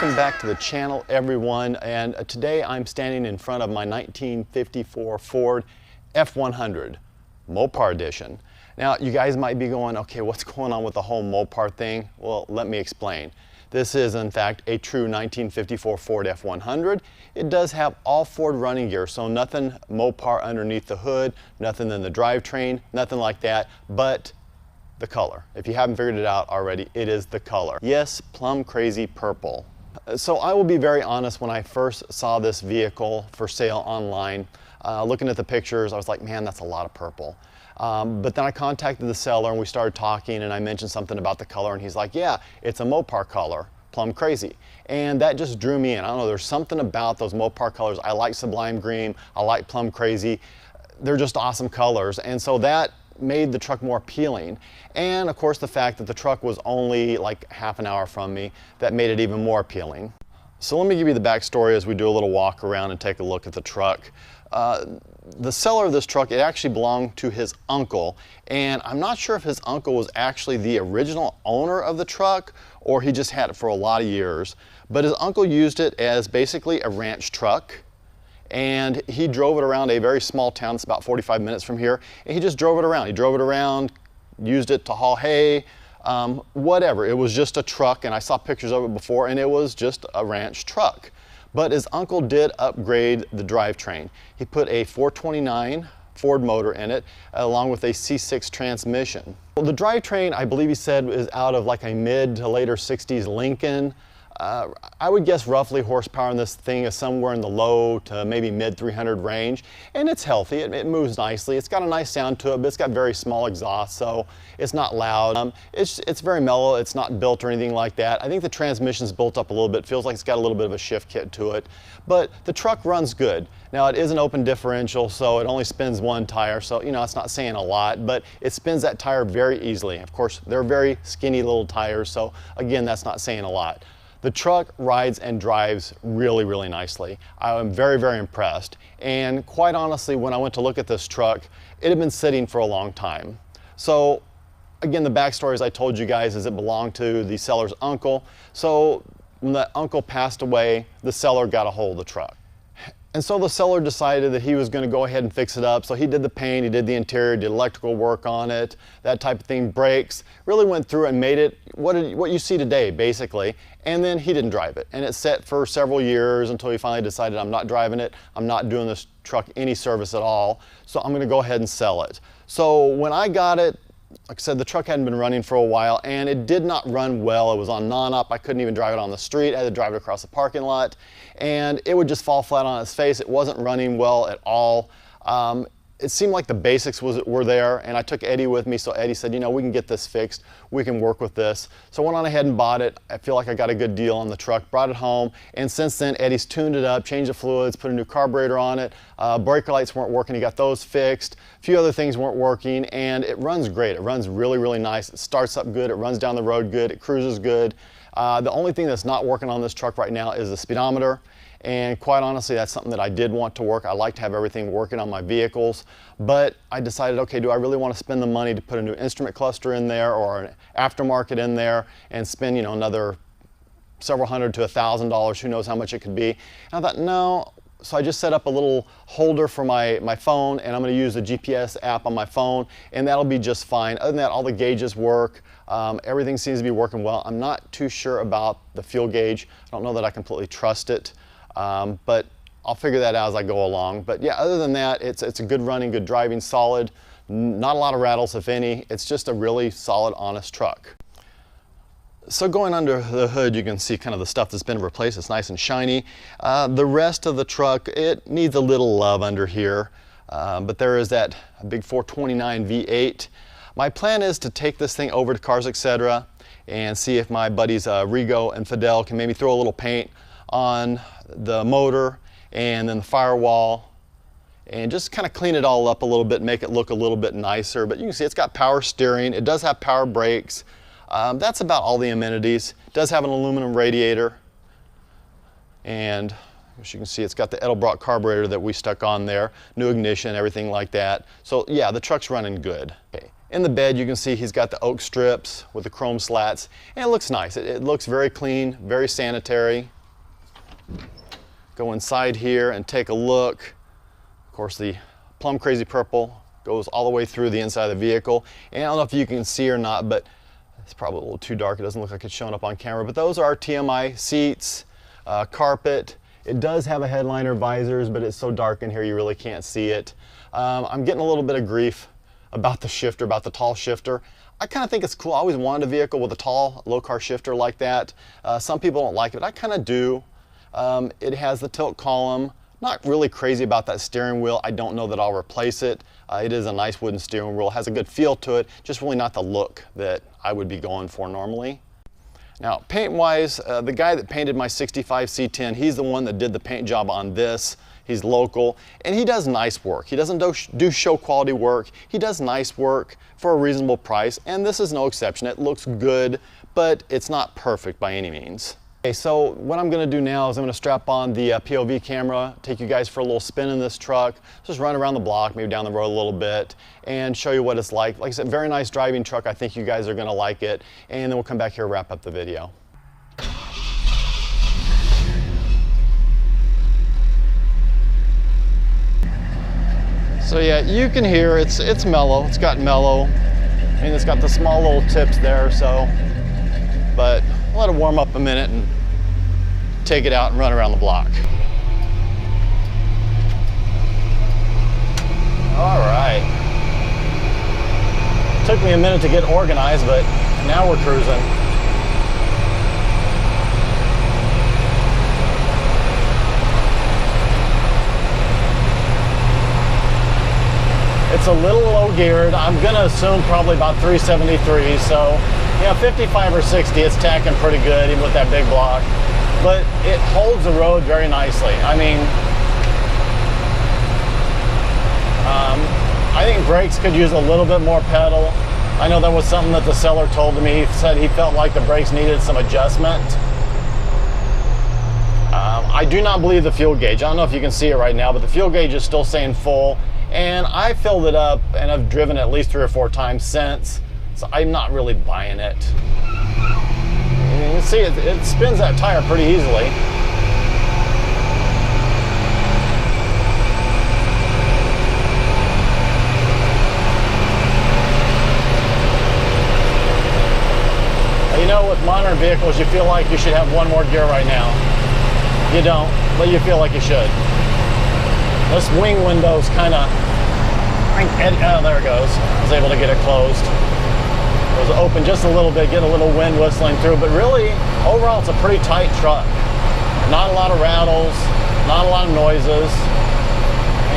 Welcome back to the channel, everyone, and today I'm standing in front of my 1954 Ford F100 Mopar edition. Now you guys might be going, okay, what's going on with the whole Mopar thing? Well, let me explain. This is in fact a true 1954 Ford F100. It does have all Ford running gear, so nothing Mopar underneath the hood, nothing in the drivetrain, nothing like that, but the color. If you haven't figured it out already, it is the color. Yes, plum crazy purple. So I will be very honest, when I first saw this vehicle for sale online, looking at the pictures, I was like, man, that's a lot of purple. But then I contacted the seller and we started talking, and I mentioned something about the color, and he's like, yeah, it's a Mopar color, plum crazy. And that just drew me in. I don't know, there's something about those Mopar colors. I like sublime green, I like plum crazy. They're just awesome colors. And so that made the truck more appealing. And of course the fact that the truck was only like half an hour from me, that made it even more appealing. So let me give you the backstory as we do a little walk around and take a look at the truck. The seller of this truck, it actually belonged to his uncle, and I'm not sure if his uncle was actually the original owner of the truck or he just had it for a lot of years, but his uncle used it as basically a ranch truck. And he drove it around a very small town. It's about 45 minutes from here. And he just drove it around. He drove it around, used it to haul hay, whatever. It was just a truck, and I saw pictures of it before, and it was just a ranch truck. But his uncle did upgrade the drivetrain. He put a 429 Ford motor in it, along with a C6 transmission. Well, the drivetrain, I believe he said, is out of like a mid to later 60s Lincoln. I would guess roughly horsepower in this thing is somewhere in the low to maybe mid 300 range, and it's healthy. It moves nicely. It's got a nice sound to it, but it's got very small exhaust, so it's not loud. It's very mellow. It's not built or anything like that. I think the transmission's built up a little bit. Feels like it's got a little bit of a shift kit to it, but the truck runs good. Now it is an open differential, so it only spins one tire, so you know it's not saying a lot, but it spins that tire very easily. Of course, they're very skinny little tires, so again, that's not saying a lot. The truck rides and drives really, really nicely. I am very, very impressed. And quite honestly, when I went to look at this truck, it had been sitting for a long time. So again, the backstory, as I told you guys, is it belonged to the seller's uncle. So when the uncle passed away, the seller got a hold of the truck. And so the seller decided that he was going to go ahead and fix it up. So he did the paint, he did the interior, did electrical work on it, that type of thing, brakes, really went through and made it what you see today, basically. And then he didn't drive it. And it sat for several years until he finally decided, I'm not driving it, I'm not doing this truck any service at all, so I'm going to go ahead and sell it. So when I got it, like I said, the truck hadn't been running for a while, and it did not run well. It was on non-op. I couldn't even drive it on the street. I had to drive it across the parking lot, and it would just fall flat on its face. It wasn't running well at all. It seemed like the basics were there, and I took Eddie with me, so Eddie said, you know, we can get this fixed. We can work with this. So I went on ahead and bought it. I feel like I got a good deal on the truck, brought it home, and since then, Eddie's tuned it up, changed the fluids, put a new carburetor on it. Breaker lights weren't working. He got those fixed. A few other things weren't working, and it runs great. It runs really, really nice. It starts up good. It runs down the road good. It cruises good. The only thing that's not working on this truck right now is the speedometer. And quite honestly, that's something that I did want to work. I like to have everything working on my vehicles, but I decided, okay, do I really want to spend the money to put a new instrument cluster in there or an aftermarket in there and spend, you know, another several hundred to $1,000, who knows how much it could be. And I thought, no. So I just set up a little holder for my phone, and I'm going to use the GPS app on my phone, and that'll be just fine. Other than that, all the gauges work. Everything seems to be working well. I'm not too sure about the fuel gauge. I don't know that I completely trust it. But I'll figure that out as I go along. But yeah, other than that, it's a good running, good driving, solid, not a lot of rattles, if any. It's just a really solid, honest truck. So going under the hood, you can see kind of the stuff that's been replaced. It's nice and shiny. The rest of the truck, it needs a little love under here. But there is that big 429 V8. My plan is to take this thing over to Cars Etc. and see if my buddies Rigo and Fidel can maybe throw a little paint on the motor and then the firewall and just kind of clean it all up a little bit, make it look a little bit nicer. But you can see it's got power steering. It does have power brakes. That's about all the amenities. It does have an aluminum radiator, and as you can see, it's got the Edelbrock carburetor that we stuck on there, new ignition, everything like that. So yeah, the truck's running good. Okay. In the bed, you can see he's got the oak strips with the chrome slats, and it looks nice. It looks very clean, very sanitary. Go inside here and take a look. Of course, the plum crazy purple goes all the way through the inside of the vehicle. And I don't know if you can see or not, but it's probably a little too dark. It doesn't look like it's showing up on camera, but those are TMI seats, carpet. It does have a headliner visors, but it's so dark in here you really can't see it. I'm getting a little bit of grief about the shifter, about the tall shifter. I kind of think it's cool. I always wanted a vehicle with a tall, low car shifter like that. Some people don't like it, but I kind of do. It has the tilt column. Not really crazy about that steering wheel. I don't know that I'll replace it. It is a nice wooden steering wheel. It has a good feel to it, just really not the look that I would be going for normally. Now, paint-wise, the guy that painted my 65 C10, he's the one that did the paint job on this. He's local, and he does nice work. He doesn't do show quality work. He does nice work for a reasonable price, and this is no exception. It looks good, but it's not perfect by any means. Okay, so what I'm gonna do now is I'm gonna strap on the POV camera, take you guys for a little spin in this truck, just run around the block, maybe down the road a little bit, and show you what it's like. Like I said, very nice driving truck. I think you guys are gonna like it, and then we'll come back here and wrap up the video. So yeah, you can hear it's mellow. It's got mellow, and it's got the small little tips there. So, but I'll let it warm up a minute and take it out and run around the block. All right. Took me a minute to get organized, but now we're cruising. It's a little low geared. I'm gonna assume probably about 373. So, yeah, 55 or 60, it's tacking pretty good, even with that big block. But it holds the road very nicely. I mean, I think brakes could use a little bit more pedal. I know that was something that the seller told me. He said he felt like the brakes needed some adjustment. I do not believe the fuel gauge. I don't know if you can see it right now, but the fuel gauge is still saying full. And I filled it up, and I've driven it at least 3 or 4 times since, so I'm not really buying it. And you can see it spins that tire pretty easily. You know, with modern vehicles, you feel like you should have one more gear right now. You don't, but you feel like you should. This wing window's kind of, oh, there it goes. I was able to get it closed. It was open just a little bit, get a little wind whistling through, but really, overall, it's a pretty tight truck. Not a lot of rattles, not a lot of noises,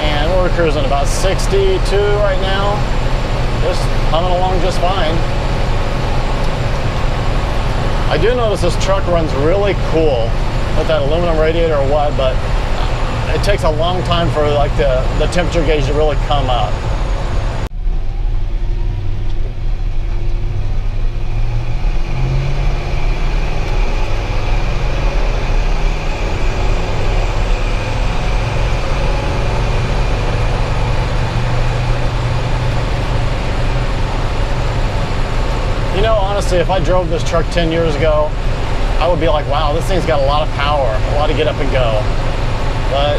and we're cruising about 62 right now. Just humming along just fine. I do notice this truck runs really cool with that aluminum radiator or what, but it takes a long time for like the temperature gauge to really come up. You know, honestly, if I drove this truck 10 years ago, I would be like, wow, this thing's got a lot of power, a lot of get up and go. But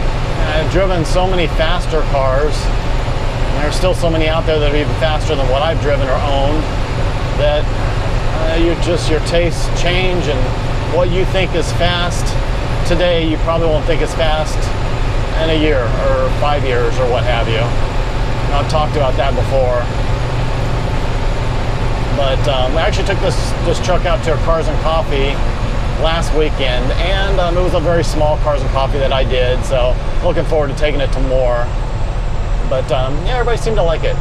I've driven so many faster cars, and there's still so many out there that are even faster than what I've driven or owned, that your tastes change, and what you think is fast today, you probably won't think is fast in a year or 5 years or what have you. I've talked about that before. But I actually took this truck out to a Cars and Coffee last weekend, and it was a very small Cars and Coffee that I did, so looking forward to taking it to more. But yeah, everybody seemed to like it.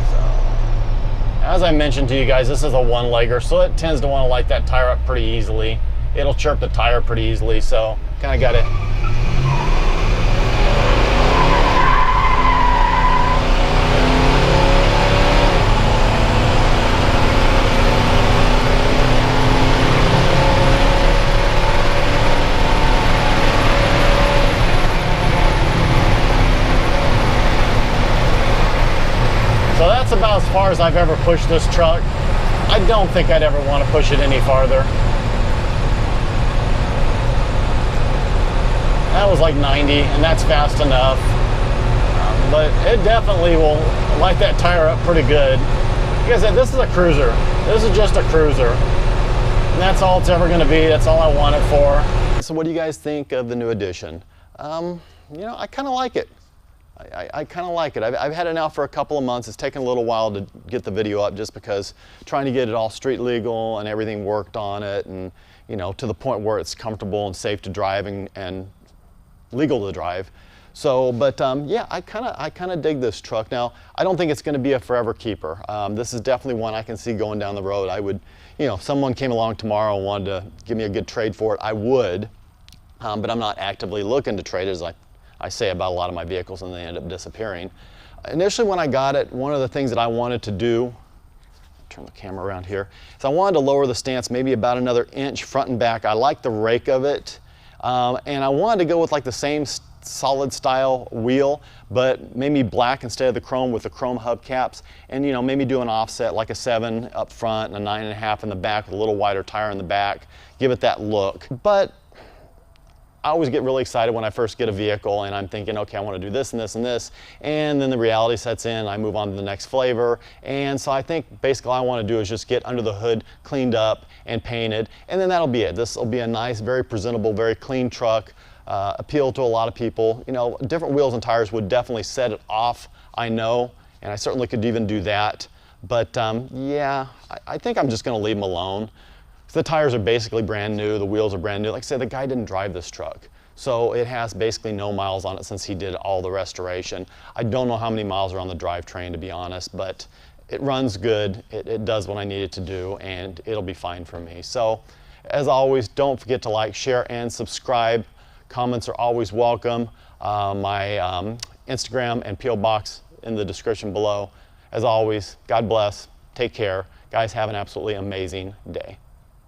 So, as I mentioned to you guys, this is a one-legger, so it tends to want to light that tire up pretty easily. It'll chirp the tire pretty easily, so kind of got it. far as I've ever pushed this truck. I don't think I'd ever want to push it any farther. That was like 90, and that's fast enough. But it definitely will light that tire up pretty good. Like I said, this is a cruiser. This is just a cruiser. And that's all it's ever going to be. That's all I want it for. So what do you guys think of the new addition? You know, I kind of like it. I kind of like it. I've had it now for a couple of months. It's taken a little while to get the video up just because trying to get it all street legal and everything worked on it, and you know, to the point where it's comfortable and safe to drive and legal to drive. So, but yeah, I kind of dig this truck. Now, I don't think it's going to be a forever keeper. This is definitely one I can see going down the road. I would, you know, if someone came along tomorrow and wanted to give me a good trade for it, I would. But I'm not actively looking to trade it, as I say about a lot of my vehicles, and they end up disappearing. Initially, when I got it, one of the things that I wanted to do, turn the camera around here, is I wanted to lower the stance maybe about another inch front and back. I like the rake of it, and I wanted to go with like the same solid style wheel, but maybe black instead of the chrome, with the chrome hubcaps, and you know, maybe do an offset like a 7 up front and a 9.5 in the back with a little wider tire in the back, give it that look. But I always get really excited when I first get a vehicle and I'm thinking, okay, I want to do this and this and this, and then the reality sets in, I move on to the next flavor. And so I think basically all I want to do is just get under the hood cleaned up and painted, and then that'll be it. This will be a nice, very presentable, very clean truck, appeal to a lot of people. You know, different wheels and tires would definitely set it off, I know, and I certainly could even do that. But yeah, I think I'm just going to leave them alone. The tires are basically brand new, the wheels are brand new. Like I said, the guy didn't drive this truck, so it has basically no miles on it since he did all the restoration. I don't know how many miles are on the drivetrain, to be honest, but it runs good, it does what I need it to do, and it'll be fine for me. So, as always, don't forget to like, share, and subscribe. Comments are always welcome. My Instagram and PO box in the description below. As always, God bless, take care. Guys, have an absolutely amazing day.